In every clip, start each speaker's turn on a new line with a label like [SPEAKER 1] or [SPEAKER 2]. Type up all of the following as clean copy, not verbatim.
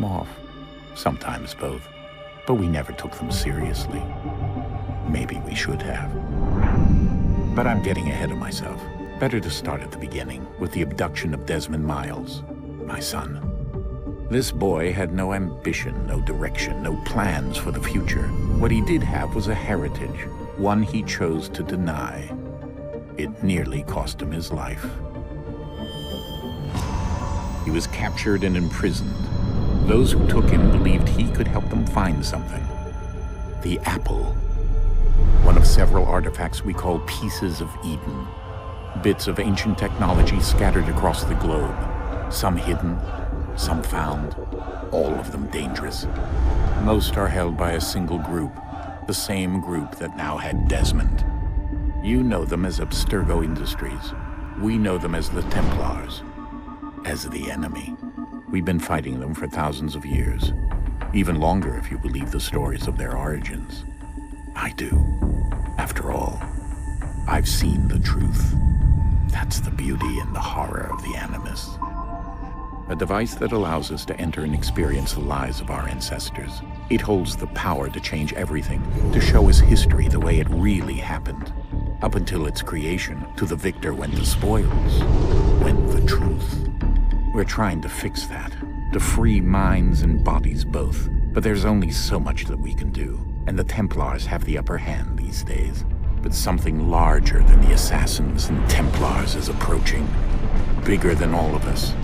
[SPEAKER 1] Off. Sometimes both. But we never took them seriously. Maybe we should have. But I'm getting ahead of myself. Better to start at the beginning, with the abduction of Desmond Miles, my son. This boy had no ambition, no direction, no plans for the future. What he did have was a heritage, one he chose to deny. It nearly cost him his life. He was captured and imprisoned. Those who took him believed he could help them find something. The apple. One of several artifacts we call pieces of Eden. Bits of ancient technology scattered across the globe. Some hidden, some found, all of them dangerous. Most are held by a single group, the same group that now had Desmond. You know them as Abstergo Industries. We know them as the Templars, as the enemy. We've been fighting them for thousands of years, even longer if you believe the stories of their origins. I do. After all, I've seen the truth. That's the beauty and the horror of the Animus. A device that allows us to enter and experience the lives of our ancestors. It holds the power to change everything, to show us history the way it really happened. Up until its creation, to the victor went the spoils, went the truth. We're trying to fix that, to free minds and bodies both. But there's only so much that we can do, and the Templars have the upper hand these days. But something larger than the Assassins and Templars is approaching, bigger than all of us.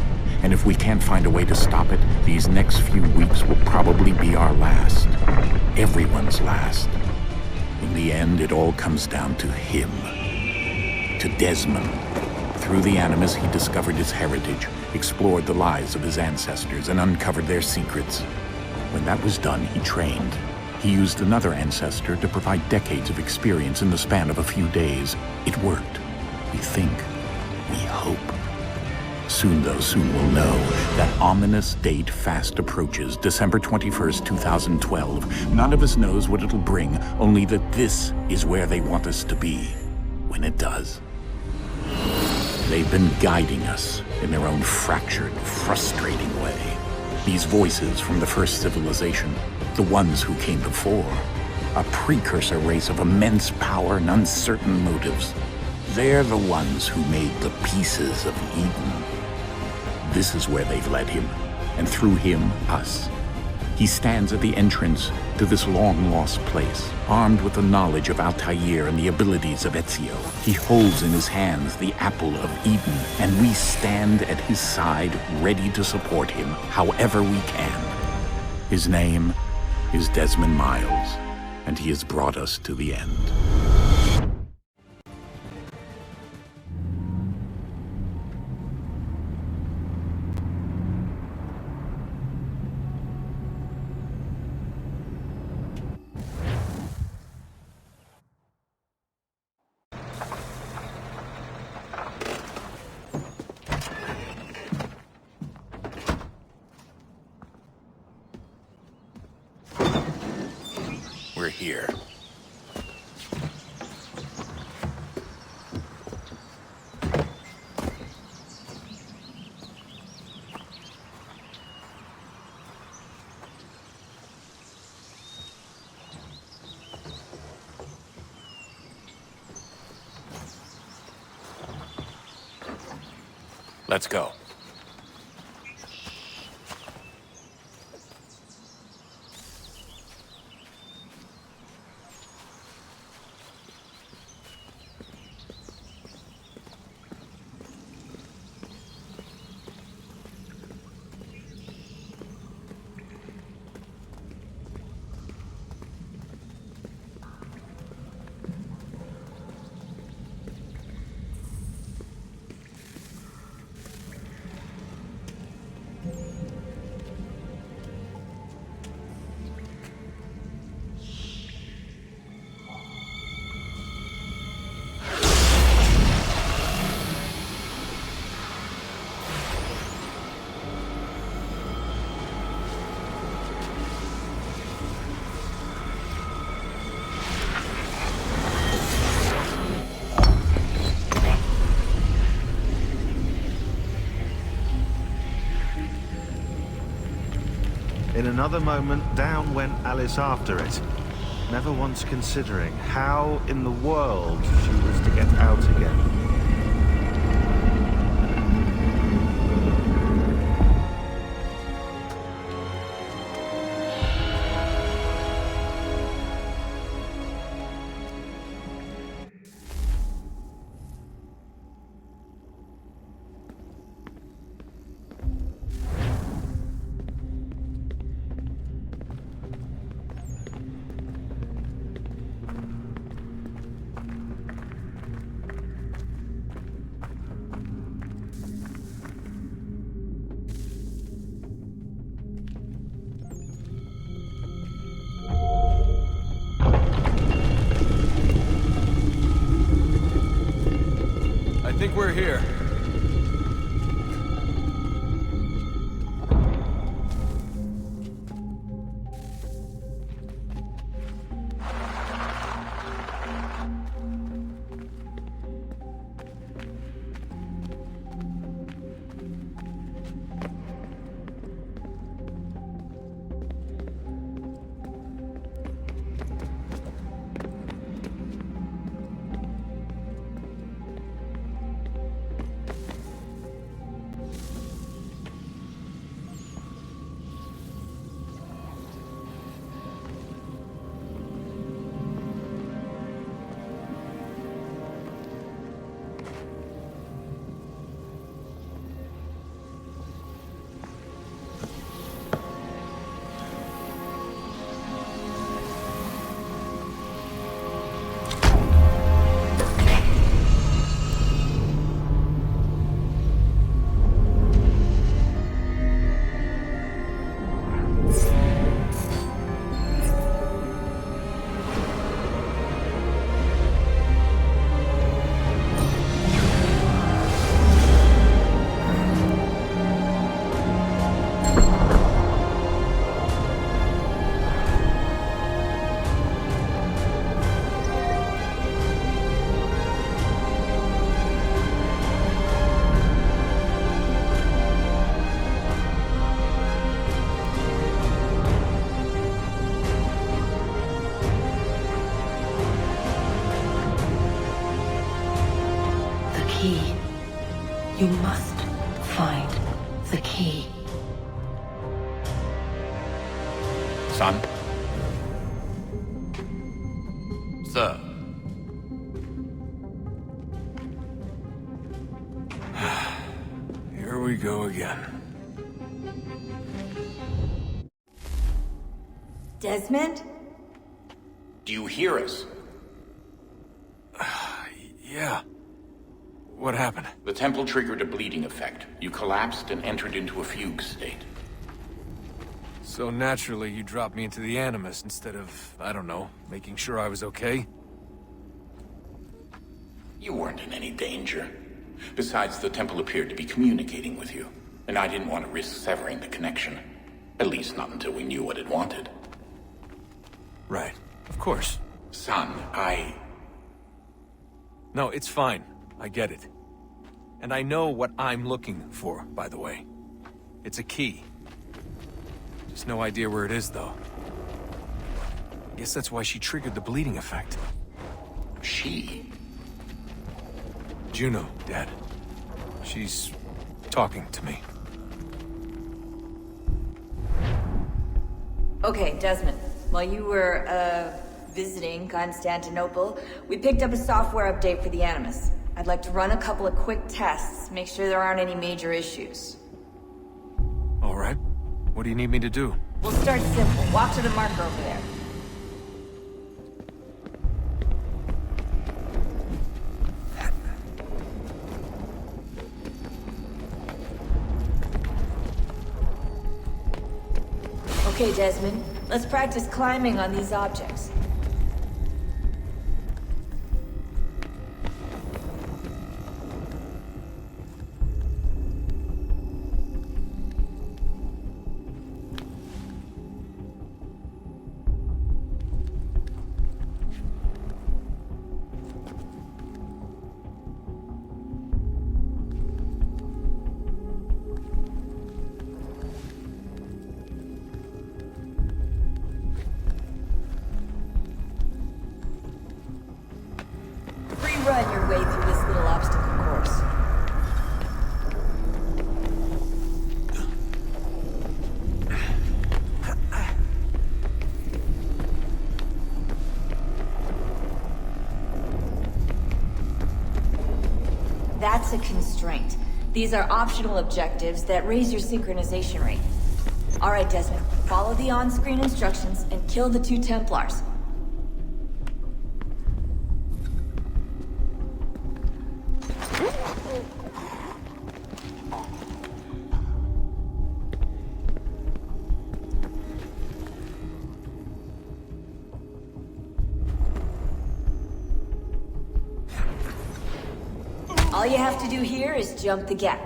[SPEAKER 1] And if we can't find a way to stop it, these next few weeks will probably be our last. Everyone's last. In the end, it all comes down to him. To Desmond. Through the Animus, he discovered his heritage, explored the lives of his ancestors, and uncovered their secrets. When that was done, he trained. He used another ancestor to provide decades of experience in the span of a few days. It worked. We think. We hope. Soon, though, soon we'll know. That ominous date fast approaches, December 21st, 2012. None of us knows what it'll bring, only that this is where they want us to be, when it does. They've been guiding us in their own fractured, frustrating way. These voices from the first civilization, the ones who came before, a precursor race of immense power and uncertain motives. They're the ones who made the pieces of Eden. This is where they've led him, and through him, us. He stands at the entrance to this long-lost place, armed with the knowledge of Altair and the abilities of Ezio. He holds in his hands the apple of Eden, and we stand at his side, ready to support him however we can. His name is Desmond Miles, and he has brought us to the end. We're here. Let's go.
[SPEAKER 2] In another moment, down went Alice after it, never once considering how in the world she was to get out again.
[SPEAKER 3] I think we're here.
[SPEAKER 4] You must find the key.
[SPEAKER 1] Son?
[SPEAKER 3] Sir. Here we go again.
[SPEAKER 4] Desmond?
[SPEAKER 1] Do you hear us?
[SPEAKER 3] Yeah. What happened?
[SPEAKER 1] The temple triggered a bleeding effect. You collapsed and entered into a fugue state.
[SPEAKER 3] So naturally, you dropped me into the Animus instead of, I don't know, making sure I was okay?
[SPEAKER 1] You weren't in any danger. Besides, the temple appeared to be communicating with you, and I didn't want to risk severing the connection. At least not until we knew what it wanted.
[SPEAKER 3] Right. Of course.
[SPEAKER 1] Son,
[SPEAKER 3] No, it's fine. I get it. And I know what I'm looking for, by the way. It's a key. Just no idea where it is, though. Guess that's why she triggered the bleeding effect.
[SPEAKER 1] She?
[SPEAKER 3] Juno, Dad. She's talking to me.
[SPEAKER 4] Okay, Desmond. While you were, visiting Constantinople, we picked up a software update for the Animus. I'd like to run a couple of quick tests, make sure there aren't any major issues.
[SPEAKER 3] All right. What do you need me to do?
[SPEAKER 4] We'll start simple. Walk to the marker over there. Okay, Desmond. Let's practice climbing on these objects. that's a constraint. These are optional objectives that raise your synchronization rate. Alright, Desmond, follow the on-screen instructions and kill the 2 Templars. All you have to do here is jump the gap.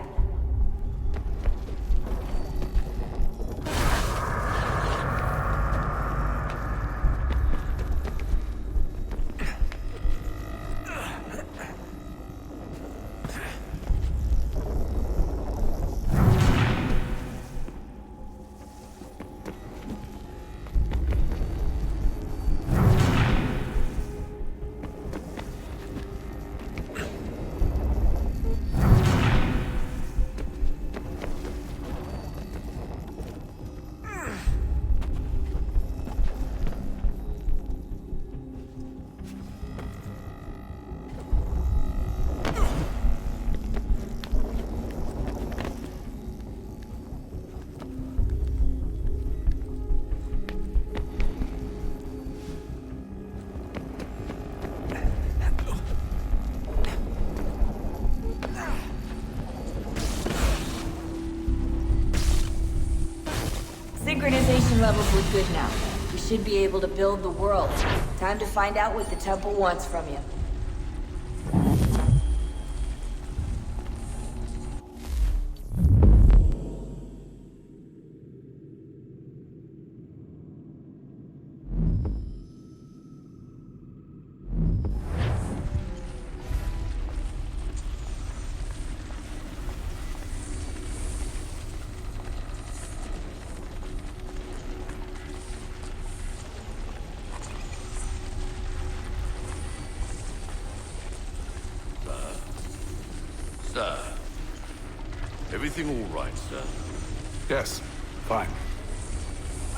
[SPEAKER 4] Synchronization levels look good now. We should be able to build the world. Time to find out what the temple wants from you.
[SPEAKER 5] Sir. Everything all right, sir?
[SPEAKER 3] Yes, fine.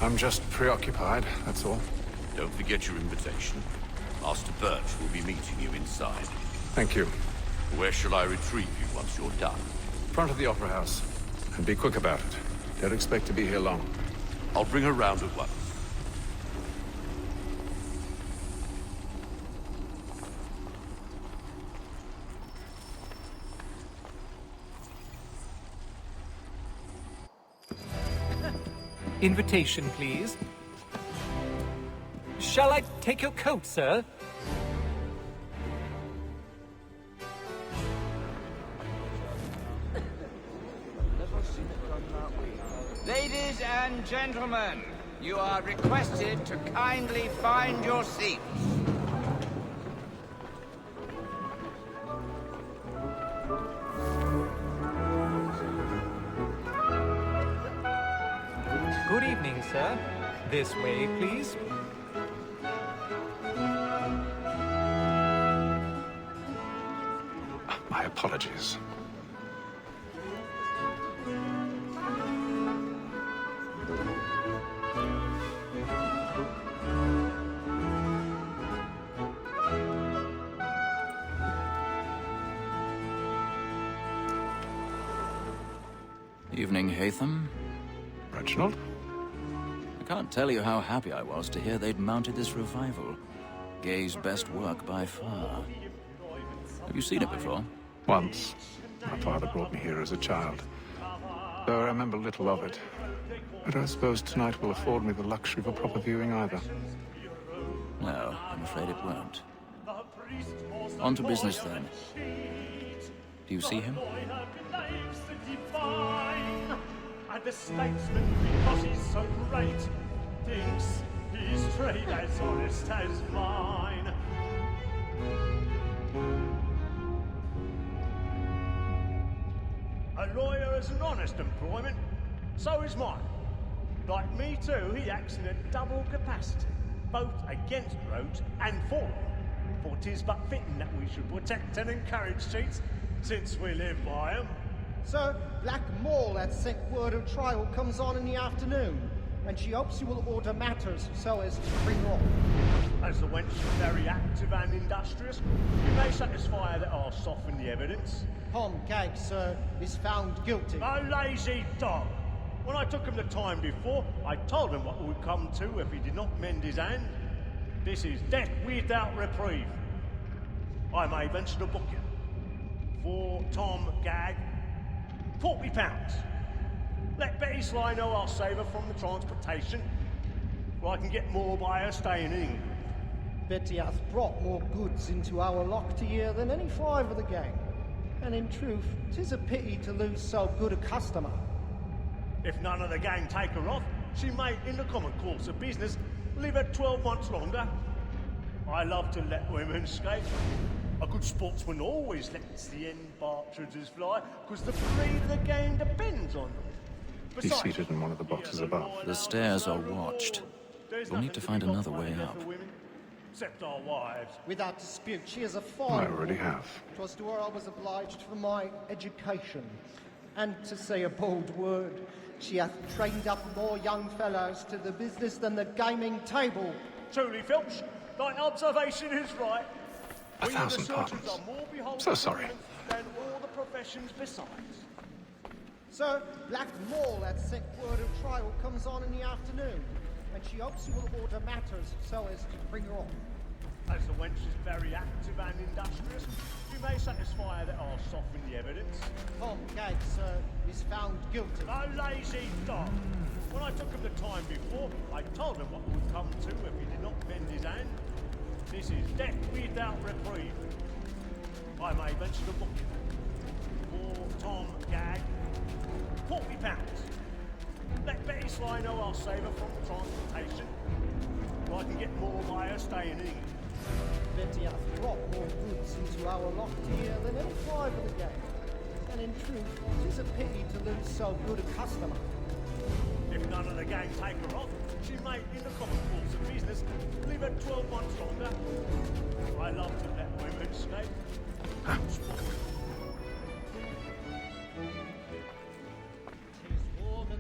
[SPEAKER 3] I'm just preoccupied, that's all.
[SPEAKER 5] Don't forget your invitation. Master Birch will be meeting you inside.
[SPEAKER 3] Thank you.
[SPEAKER 5] Where shall I retrieve you once you're done?
[SPEAKER 3] Front of the Opera House. And be quick about it. Don't expect to be here long.
[SPEAKER 5] I'll bring her round at once.
[SPEAKER 6] Invitation, please. Shall I take your coat, sir?
[SPEAKER 7] Ladies and gentlemen, you are requested to kindly find your seats.
[SPEAKER 6] Good evening, sir. This way, please.
[SPEAKER 3] My apologies.
[SPEAKER 8] Evening, Hatham.
[SPEAKER 3] Reginald?
[SPEAKER 8] I can't tell you how happy I was to hear they'd mounted this revival. Gay's best work by far. Have you seen it before?
[SPEAKER 3] Once. My father brought me here as a child. Though I remember little of it. I don't suppose tonight will afford me the luxury of a proper viewing either.
[SPEAKER 8] No, I'm afraid it won't. On to business then. Do you see him?
[SPEAKER 9] And the statesman, because he's so great, thinks his trade as honest as mine. A lawyer is an honest employment, so is mine. Like me too, he acts in a double capacity, both against rogues and for them. For 'tis but fitting that we should protect and encourage cheats, since we live by 'em.
[SPEAKER 10] Sir, Black Mall had sent word of trial comes on in the afternoon. and she hopes you will order matters so as to bring her off.
[SPEAKER 9] As the wench is very active and industrious, you may satisfy that I'll soften the evidence.
[SPEAKER 10] Pubg, sir, is found guilty.
[SPEAKER 9] A lazy dog! When I took him the time before, I told him what would come to if he did not mend his hand. This is death without reprieve. I may venture to book you. For Tom Gag, £40. Let Betty Sly know I'll save her from the transportation, or I can get more by her staying in England.
[SPEAKER 10] Betty hath brought more goods into our lock to year than any 5 of the gang. And in truth, 'tis a pity to lose so good a customer.
[SPEAKER 9] If none of the gang take her off, she may, in the common course of business, live her 12 months longer. I love to let women skate. A good sportsman always lets the end partridges fly, because the breed of the game depends on them.
[SPEAKER 11] He's seated in one of the boxes above.
[SPEAKER 8] The stairs are watched. We'll need to find another way up.
[SPEAKER 9] Except our wives.
[SPEAKER 10] Without dispute, she is a fine.
[SPEAKER 11] I already have.
[SPEAKER 10] 'Twas to her I was obliged for my education. And to say a bold word, she hath trained up more young fellows to the business than the gaming table.
[SPEAKER 9] Truly, Filch, thy observation is right.
[SPEAKER 11] 1,000 pardons. So sorry.
[SPEAKER 9] Than all the professions besides.
[SPEAKER 10] Sir, Black Mall hath sent word of trial comes on in the afternoon, and she hopes you will order matters so as to bring her off.
[SPEAKER 9] As the wench is very active and industrious, you may satisfy her that I'll soften the evidence.
[SPEAKER 10] Pubg, sir, is found guilty.
[SPEAKER 9] A lazy dog! When I took him the time before, I told him what would come to if he did not mend his hand. This is death without reprieve. I may venture to book you. For Tom Gag, £40. Let Betty Sly know I'll save her from the transportation, or I can get more by her staying in England.
[SPEAKER 10] Betty hath brought more goods into our lock here than any 5 of the gang. And in truth, 'tis a pity to lose so good a customer.
[SPEAKER 9] If none of the gang take her off, she may, in the common course of business, live her 12 months longer. I love to let women skate.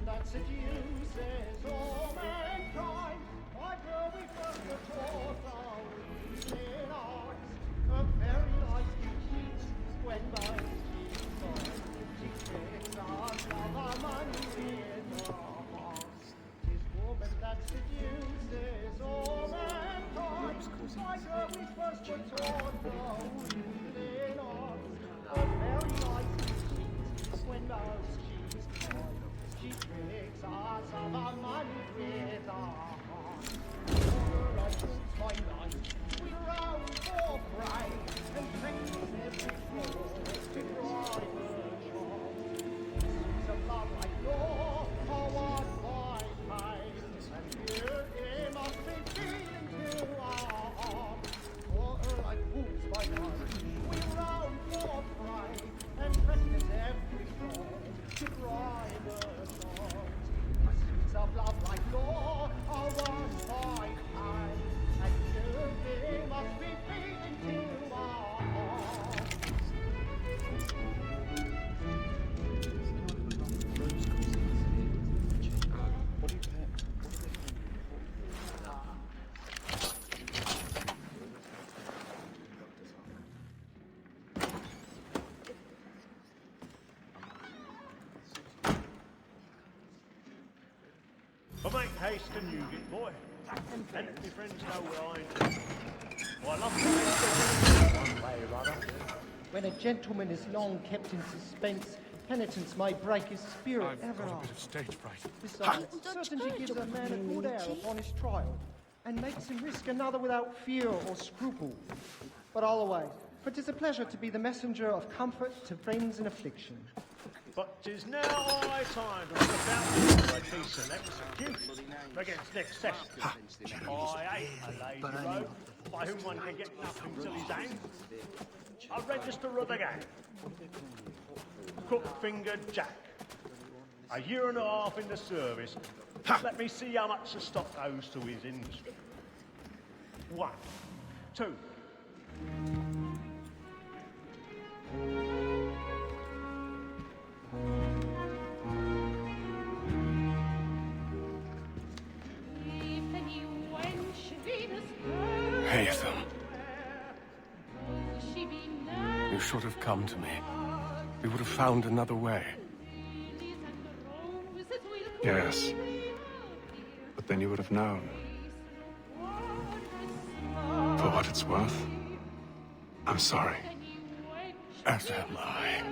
[SPEAKER 10] That seduces all mankind. My girl, we first were taught our reason arts. A very life you cheat when by cheats on. She tricks us of our money in our hearts. 'Tis woman that seduces all mankind. My girl, we first were taught our reason arts. A very life you cheat when those cheats on. She tricks us of our money with our hearts. Over I lose my life, we round for prey, and practice every flaw to drive her charm. It's a love like law, or what by pain, and here it must be feeling to our arms. Over I lose my life, we round for prey, and practice every flaw to drive her of love like law, or one by time, and you must be feeding to our hearts.
[SPEAKER 11] What do you pay?
[SPEAKER 9] I'll make haste and use it, boy. And let my friends know where I am. Well, I love to one way or other.
[SPEAKER 10] When a gentleman is long kept in suspense, penitence may break his spirit ever after.
[SPEAKER 3] Stage fright.
[SPEAKER 10] Besides, certainty gives a man a good air upon his trial, and makes him risk another without fear or scruple. But all away, for 'tis a pleasure to be the messenger of comfort to friends in affliction.
[SPEAKER 9] But 'tis now high time to look about for a decent execution against next session. I hate a lazy rogue by whom one can get nothing till he's hanged. A register of the gang. Crook-fingered Jack. A year and a half in the service. Let me see how much the stock owes to his industry. 1, 2.
[SPEAKER 11] hate them. You should have come to me. We would have found another way. Yes. But then you would have known. For what it's worth, I'm sorry. As am I.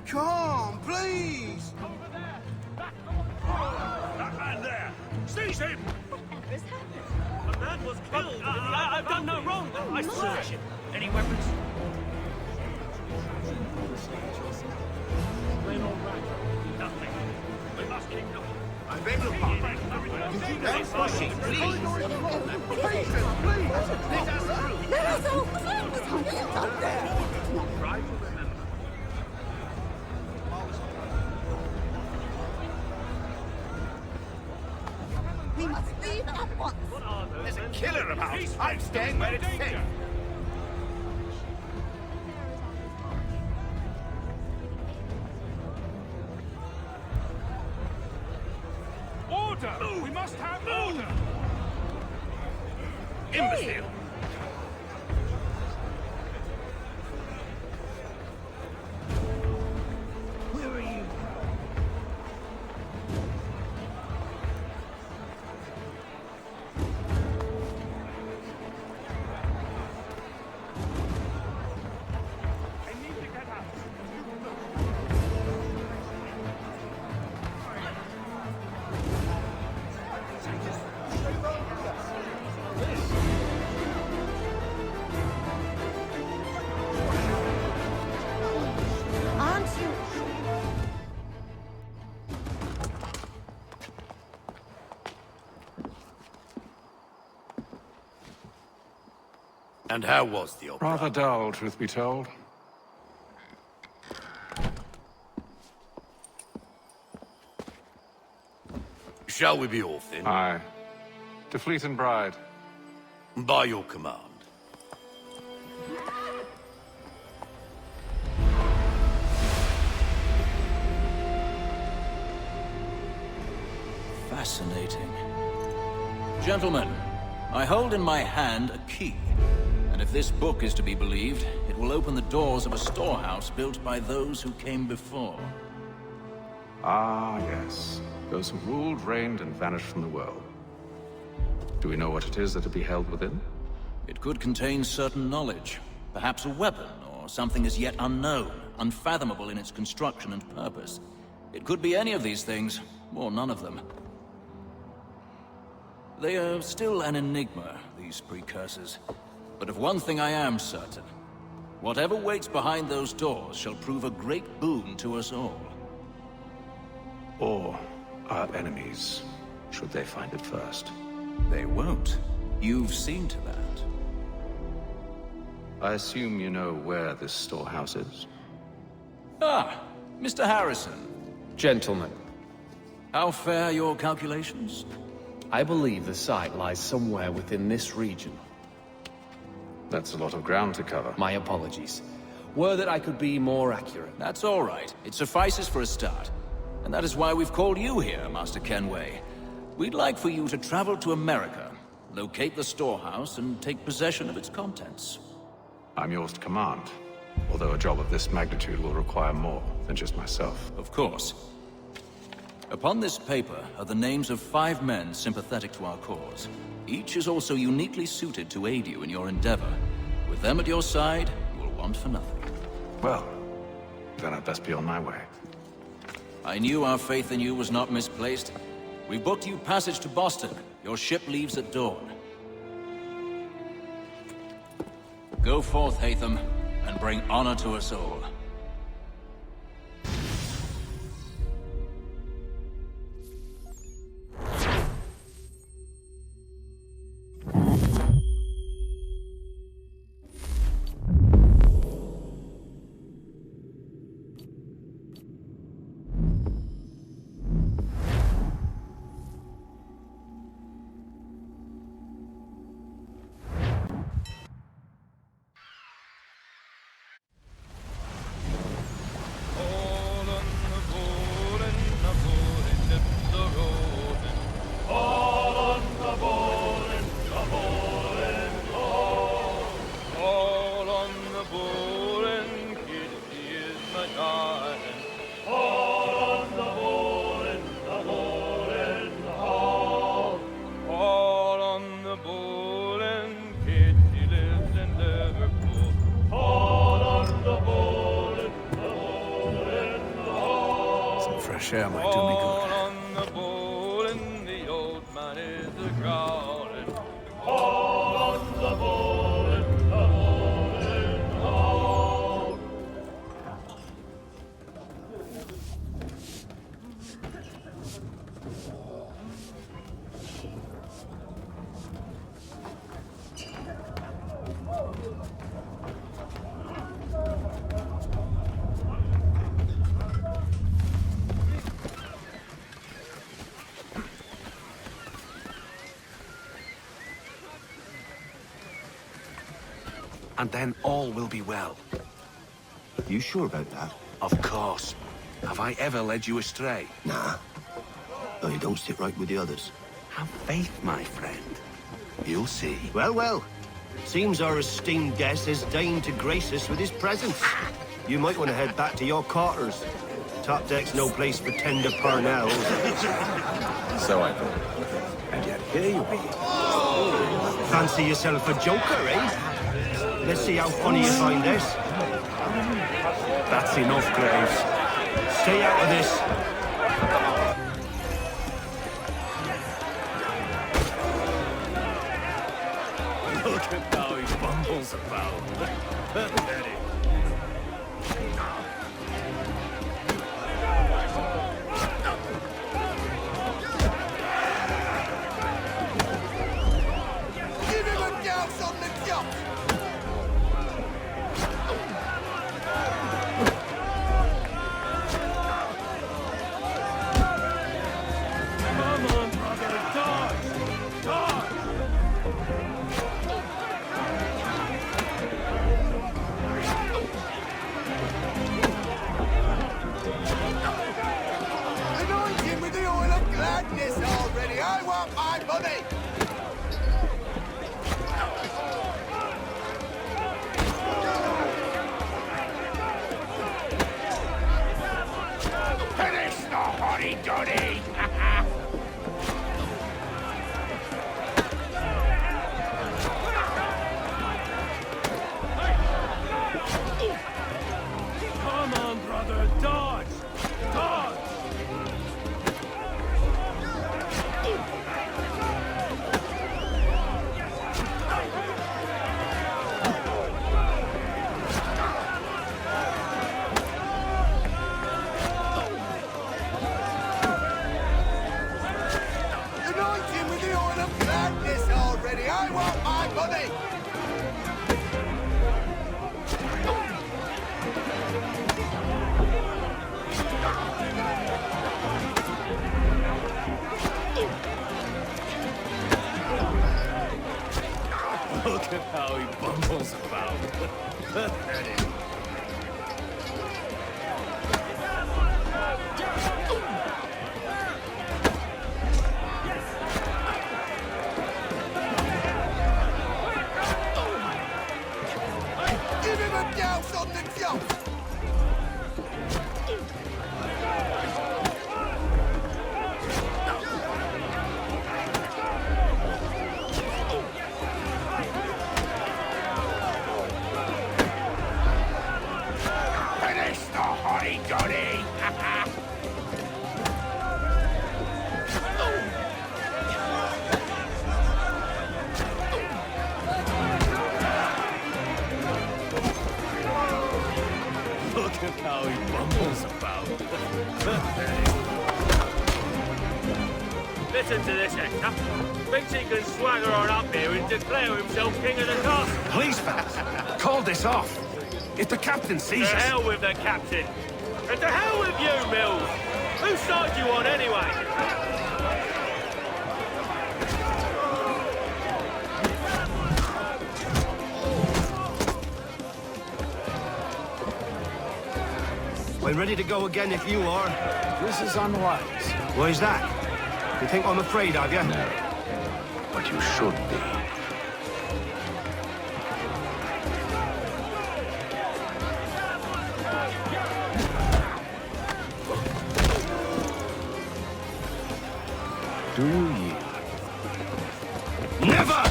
[SPEAKER 12] Come, please!
[SPEAKER 9] That man there! Seize him!
[SPEAKER 10] Whatever's happened?
[SPEAKER 9] A man was killed. I've done no wrong. I search him. Any weapons? Nothing. We must keep looking.
[SPEAKER 12] I beg your pardon. Don't push it, please! Please, let us through!
[SPEAKER 10] Let us all cleanse up there!
[SPEAKER 12] Try to remember.
[SPEAKER 10] We must leave at once!
[SPEAKER 12] There's a killer about! I'm staying where it's safe!
[SPEAKER 9] Order! We must have order!
[SPEAKER 12] Imbecile! Where are you?
[SPEAKER 9] I need to get out.
[SPEAKER 10] Aren't you?
[SPEAKER 5] And how was the opera?
[SPEAKER 11] Rather dull, truth be told.
[SPEAKER 5] Shall we be off then?
[SPEAKER 11] Aye. To Fleet and Bride.
[SPEAKER 5] By your command.
[SPEAKER 8] Fascinating. Gentlemen, I hold in my hand a key. And if this book is to be believed, it will open the doors of a storehouse built by those who came before.
[SPEAKER 11] Ah, yes. Those who ruled, reigned, and vanished from the world. Do we know what it is that will be held within?
[SPEAKER 8] It could contain certain knowledge. Perhaps a weapon, or something as yet unknown, unfathomable in its construction and purpose. It could be any of these things, or none of them. They are still an enigma, these precursors. But of one thing I am certain. Whatever waits behind those doors shall prove a great boon to us all.
[SPEAKER 11] Or our enemies, should they find it first.
[SPEAKER 8] They won't. You've seen to that.
[SPEAKER 11] I assume you know where this storehouse is?
[SPEAKER 8] Ah, Mr. Harrison.
[SPEAKER 13] Gentlemen,
[SPEAKER 8] How fare your calculations?
[SPEAKER 13] I believe the site lies somewhere within this region.
[SPEAKER 11] That's a lot of ground to cover.
[SPEAKER 13] My apologies. Were that I could be more accurate.
[SPEAKER 8] That's all right. It suffices for a start. And that is why we've called you here, Master Kenway. We'd like for you to travel to America, locate the storehouse, and take possession of its contents.
[SPEAKER 11] I'm yours to command, although a job of this magnitude will require more than just myself.
[SPEAKER 8] Of course. Upon this paper are the names of 5 men sympathetic to our cause. Each is also uniquely suited to aid you in your endeavor. With them at your side, you will want for nothing.
[SPEAKER 11] Well, then I'd best be on my way.
[SPEAKER 8] I knew our faith in you was not misplaced. We booked you passage to Boston. Your ship leaves at dawn. Go forth, Hatham, and bring honor to us all.
[SPEAKER 3] Share might do me good.
[SPEAKER 12] On the bowl and the old man is a-growling. All on the bowl and the bowl and all.
[SPEAKER 5] And then all will be well.
[SPEAKER 14] You sure about that?
[SPEAKER 5] Of course. Have I ever led you astray?
[SPEAKER 14] Nah. Oh, you don't sit right with the others.
[SPEAKER 5] Have faith, my friend. You'll see.
[SPEAKER 14] Well, well. Seems our esteemed guest has deigned to grace us with his presence. You might want to head back to your quarters. Top deck's no place for tender parnells.
[SPEAKER 1] So I thought. And yet here you are.
[SPEAKER 14] Fancy yourself a joker, eh? Let's see how funny you find this.
[SPEAKER 5] That's enough, Graves.
[SPEAKER 14] Stay out of this.
[SPEAKER 5] Look at how he bumbles about.
[SPEAKER 12] Give him a douse on the jump! Already, I want my money! Finish the hotty-dotty! Come on, brother, dodge! Dodge! I want my money! Look at how he bumbles about. Give him a douse on the jump! Listen to this, Hector. Thinks he can swagger on up here and declare himself king of the castle.
[SPEAKER 15] Please, fellas, call this off. If the captain sees
[SPEAKER 12] To
[SPEAKER 15] us...
[SPEAKER 12] hell with the captain. And to hell with you, Mills. Whose side you on, anyway?
[SPEAKER 14] We're ready to go again if you are.
[SPEAKER 15] This is unwise.
[SPEAKER 14] Why's that? You think I'm afraid of you?
[SPEAKER 15] No. But you should be. Do you yield?
[SPEAKER 14] Never!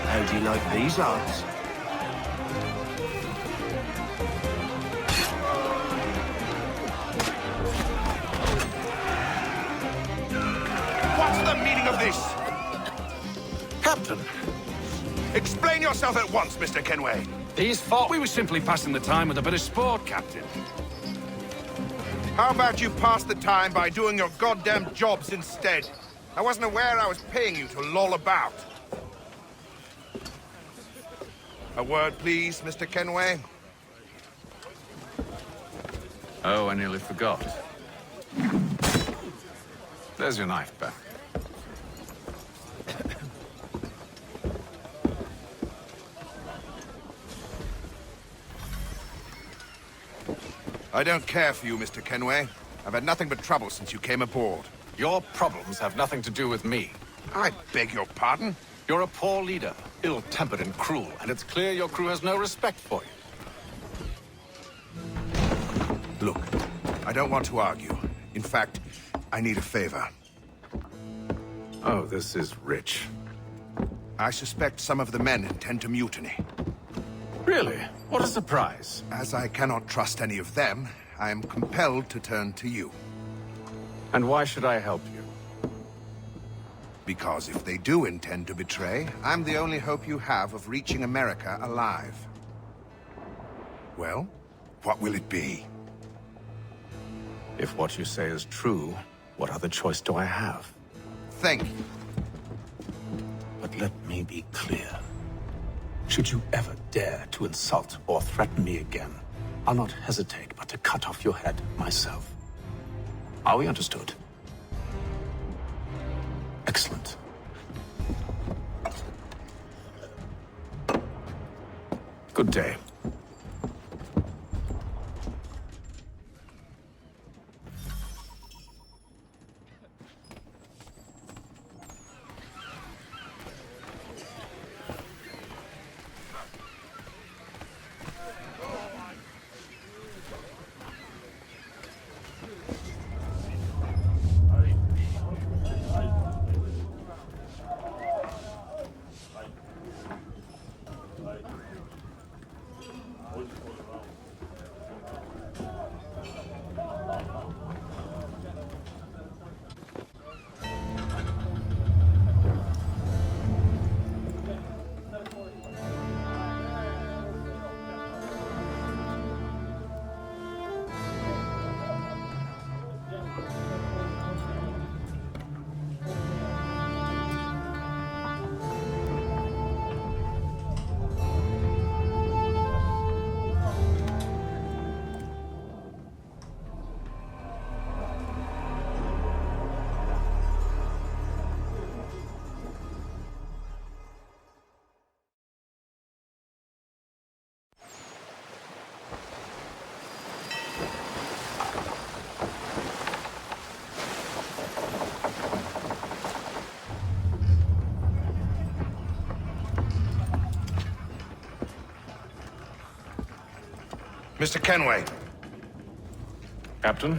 [SPEAKER 14] How do you like these odds?
[SPEAKER 15] What's the meaning of this? Captain! Explain yourself at once, Mr. Kenway. These thought we were simply passing the time with a bit of sport, Captain.
[SPEAKER 16] How about you pass the time by doing your goddamn jobs instead? I wasn't aware I was paying you to loll about. A word, please, Mr. Kenway.
[SPEAKER 11] Oh, I nearly forgot. There's your knife back.
[SPEAKER 16] I don't care for you, Mr. Kenway. I've had nothing but trouble since you came aboard.
[SPEAKER 11] Your problems have nothing to do with me.
[SPEAKER 16] I beg your pardon?
[SPEAKER 11] You're a poor leader, ill-tempered and cruel, and it's clear your crew has no respect for you.
[SPEAKER 16] Look, I don't want to argue. In fact, I need a favor.
[SPEAKER 11] Oh, this is rich.
[SPEAKER 16] I suspect some of the men intend to mutiny.
[SPEAKER 11] Really? What a surprise.
[SPEAKER 16] As I cannot trust any of them, I am compelled to turn to you.
[SPEAKER 11] And why should I help you?
[SPEAKER 16] Because if they do intend to betray, I'm the only hope you have of reaching America alive. Well, what will it be?
[SPEAKER 11] If what you say is true, what other choice do I have?
[SPEAKER 16] Thank you.
[SPEAKER 15] But let me be clear. Should you ever dare to insult or threaten me again, I'll not hesitate but to cut off your head myself. Are we understood? Excellent. Good day.
[SPEAKER 16] Mr. Kenway.
[SPEAKER 11] Captain?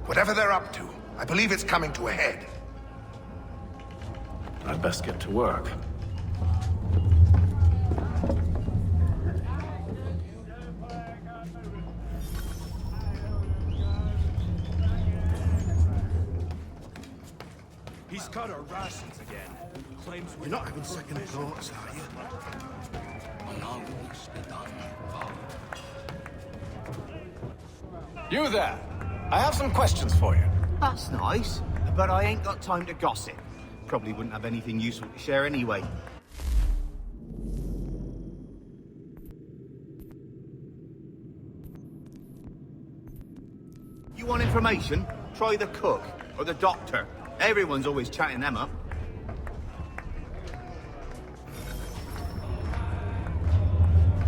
[SPEAKER 16] Whatever they're up to, I believe it's coming to a head.
[SPEAKER 11] I'd best get to work.
[SPEAKER 14] He's cut our rations again. Claims we're not having second thoughts, are you?
[SPEAKER 15] You there. I have some questions for you.
[SPEAKER 17] That's nice, but I ain't got time to gossip. Probably wouldn't have anything useful to share anyway. You want information? Try the cook or the doctor. Everyone's always chatting them up.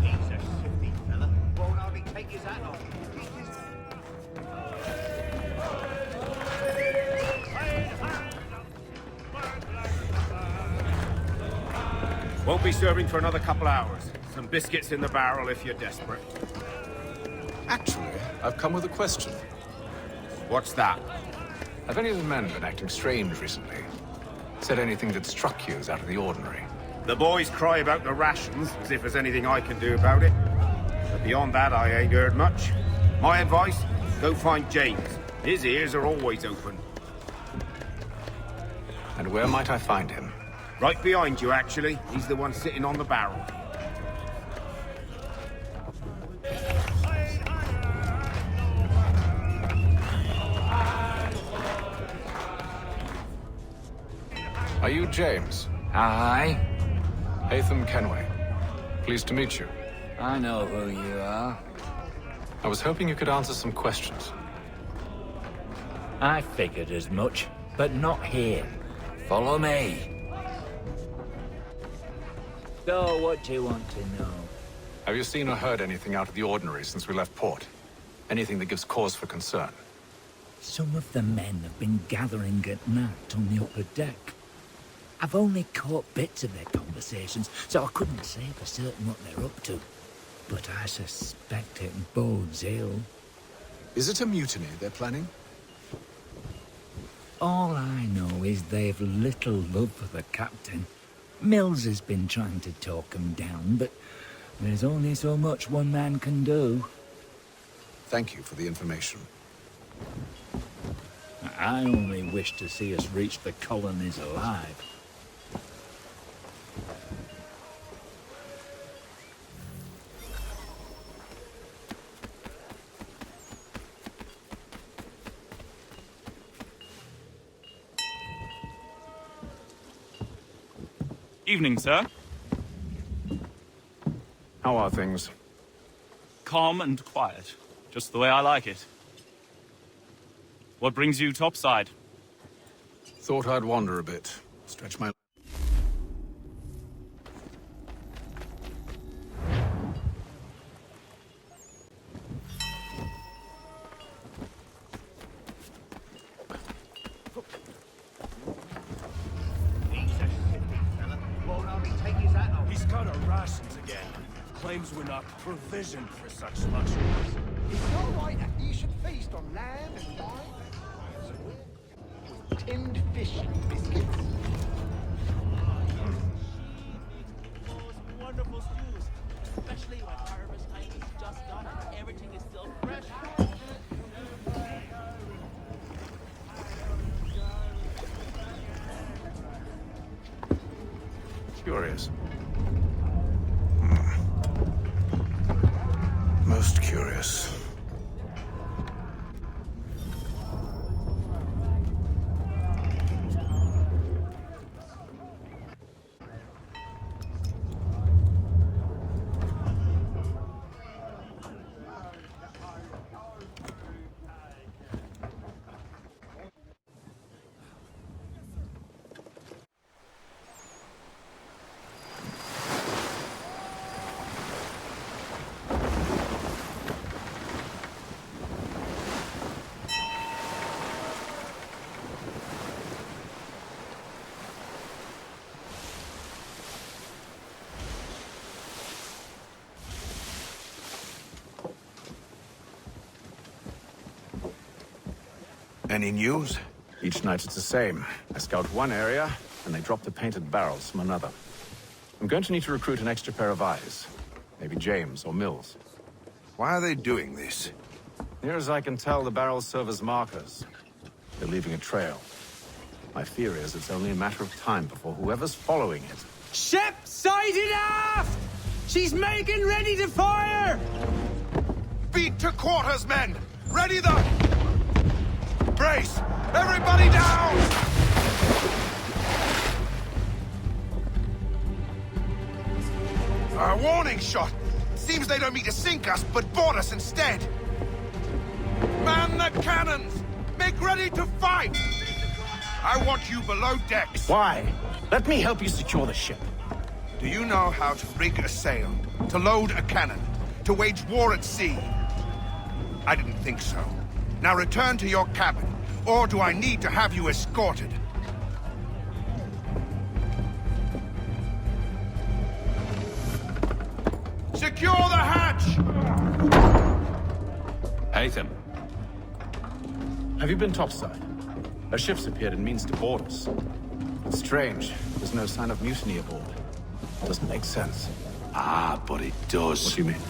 [SPEAKER 17] He's a shifty fella. Won't hardly take his hat off.
[SPEAKER 18] Won't be serving for another couple hours. Some biscuits in the barrel if you're desperate.
[SPEAKER 11] Actually, I've come with a question.
[SPEAKER 18] What's that?
[SPEAKER 11] Have any of the men been acting strange recently? Said anything that struck you as out of the ordinary?
[SPEAKER 18] The boys cry about the rations, as if there's anything I can do about it. But beyond that, I ain't heard much. My advice, go find James. His ears are always open.
[SPEAKER 11] And where might I find him?
[SPEAKER 18] Right behind you, actually. He's the one sitting on the barrel.
[SPEAKER 11] Are you James?
[SPEAKER 19] Aye.
[SPEAKER 11] Hatham Kenway. Pleased to meet you.
[SPEAKER 19] I know who you are.
[SPEAKER 11] I was hoping you could answer some questions.
[SPEAKER 19] I figured as much, but not here. Follow me. So, what do you want to know?
[SPEAKER 11] Have you seen or heard anything out of the ordinary since we left port? Anything that gives cause for concern?
[SPEAKER 19] Some of the men have been gathering at night on the upper deck. I've only caught bits of their conversations, so I couldn't say for certain what they're up to. But I suspect it bodes ill.
[SPEAKER 11] Is it a mutiny they're planning?
[SPEAKER 19] All I know is they've little love for the captain. Mills has been trying to talk him down, but there's only so much one man can do.
[SPEAKER 11] Thank you for the information.
[SPEAKER 19] I only wish to see us reach the colonies alive.
[SPEAKER 20] Evening, sir.
[SPEAKER 11] How are things?
[SPEAKER 20] Calm and quiet. Just the way I like it. What brings you topside?
[SPEAKER 11] Thought I'd wander a bit. Stretch my...
[SPEAKER 18] He's got our rations again. Claims we're not provisioned for such luxuries.
[SPEAKER 10] It's all right that you should feast on lamb and wine. With tinned fish and biscuits.
[SPEAKER 21] Wonderful stews, especially when harvest time is just done and everything is still fresh.
[SPEAKER 11] Curious. Most curious.
[SPEAKER 16] Any news?
[SPEAKER 11] Each night it's the same. I scout one area, and they drop the painted barrels from another. I'm going to need to recruit an extra pair of eyes. Maybe James or Mills.
[SPEAKER 16] Why are they doing this?
[SPEAKER 11] Near as I can tell, the barrels serve as markers. They're leaving a trail. My fear is it's only a matter of time before whoever's following it...
[SPEAKER 22] Ship sighted aft! She's making ready to fire!
[SPEAKER 16] Beat to quarters, men! Ready the... Brace! Everybody down! A warning shot! Seems they don't mean to sink us, but board us instead! Man the cannons! Make ready to fight! I want you below decks.
[SPEAKER 11] Why? Let me help you secure the ship.
[SPEAKER 16] Do you know how to rig a sail? To load a cannon? To wage war at sea? I didn't think so. Now return to your cabin, or do I need to have you escorted? Secure the hatch!
[SPEAKER 11] Haytham. Have you been topside? A ship's appeared and means to board us. It's strange. There's no sign of mutiny aboard. Doesn't make sense.
[SPEAKER 5] Ah, but it does.
[SPEAKER 11] What do you mean?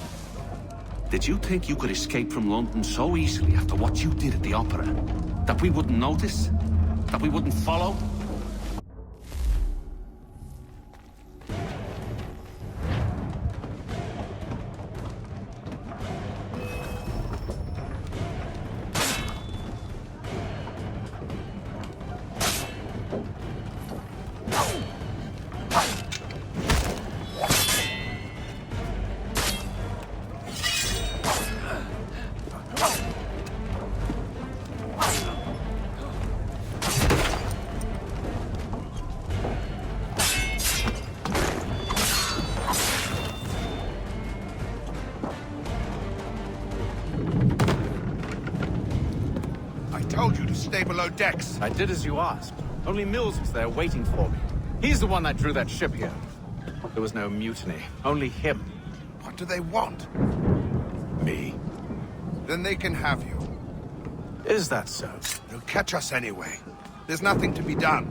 [SPEAKER 5] Did you think you could escape from London so easily after what you did at the opera? That we wouldn't notice? That we wouldn't follow?
[SPEAKER 16] Stay below decks.
[SPEAKER 11] I did as you asked. Only Mills was there waiting for me. He's the one that drew that ship here. There was no mutiny. Only him.
[SPEAKER 16] What do they want?
[SPEAKER 11] Me.
[SPEAKER 16] Then they can have you.
[SPEAKER 11] Is that so?
[SPEAKER 16] They'll catch us anyway. There's nothing to be done.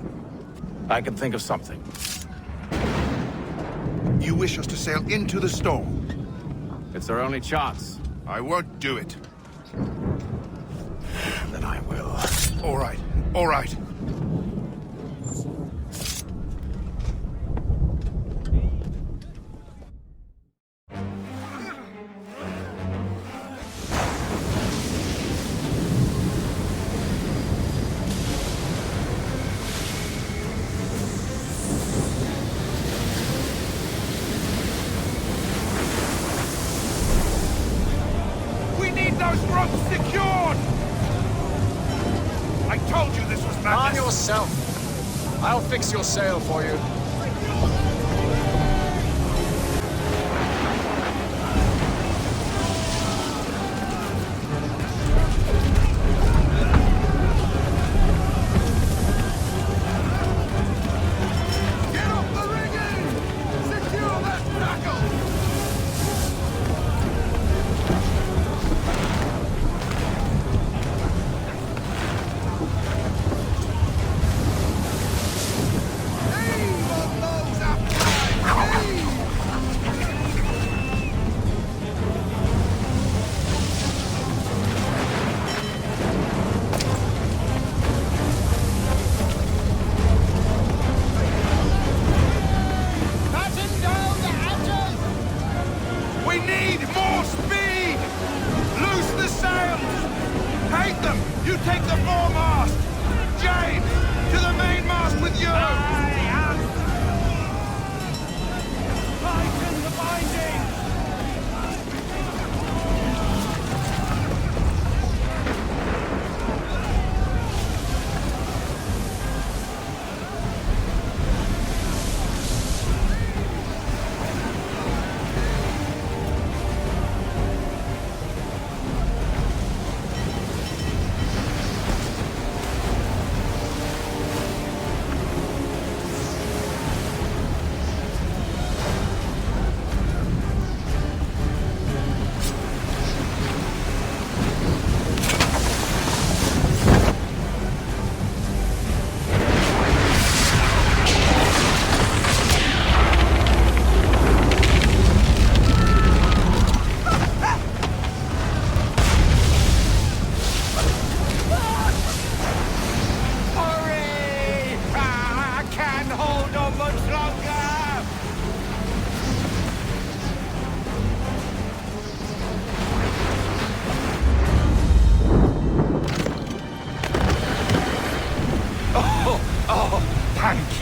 [SPEAKER 11] I can think of something.
[SPEAKER 16] You wish us to sail into the storm?
[SPEAKER 11] It's our only chance.
[SPEAKER 16] I won't do it.
[SPEAKER 11] Then I will.
[SPEAKER 16] All right. All right. We need those ropes secured! I told you this was madness!
[SPEAKER 11] Arm yourself. I'll fix your sail for you.
[SPEAKER 16] Get off the rigging! Secure that tackle!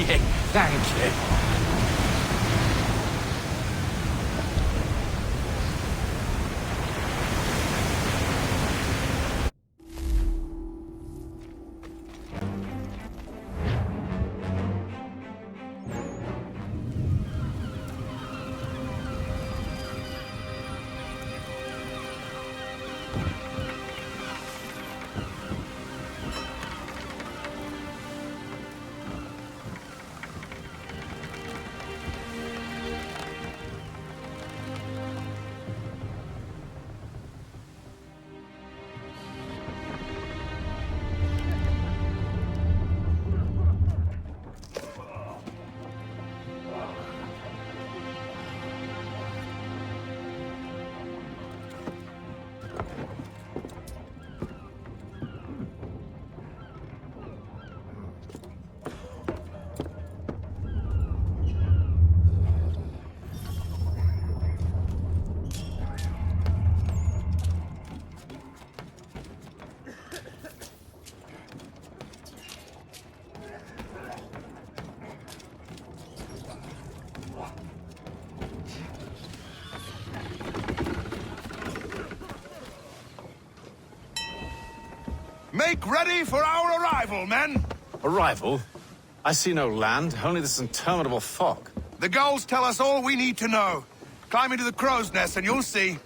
[SPEAKER 1] you. Thank you.
[SPEAKER 16] Make ready for our arrival, men!
[SPEAKER 11] Arrival? I see no land, only this interminable fog.
[SPEAKER 16] The gulls tell us all we need to know. Climb into the crow's nest and you'll see.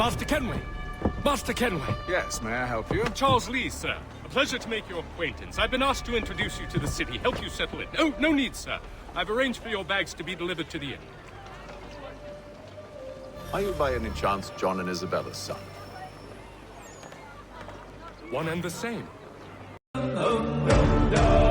[SPEAKER 2] Master Kenway! Master Kenway!
[SPEAKER 11] Yes, may I help you?
[SPEAKER 2] Charles Lee, sir. A pleasure to make your acquaintance. I've been asked to introduce you to the city, help you settle in. Oh, no need, sir. I've arranged for your bags to be delivered to the inn.
[SPEAKER 11] Are you by any chance John and Isabella's son?
[SPEAKER 2] One and the same.
[SPEAKER 12] Oh, no, no.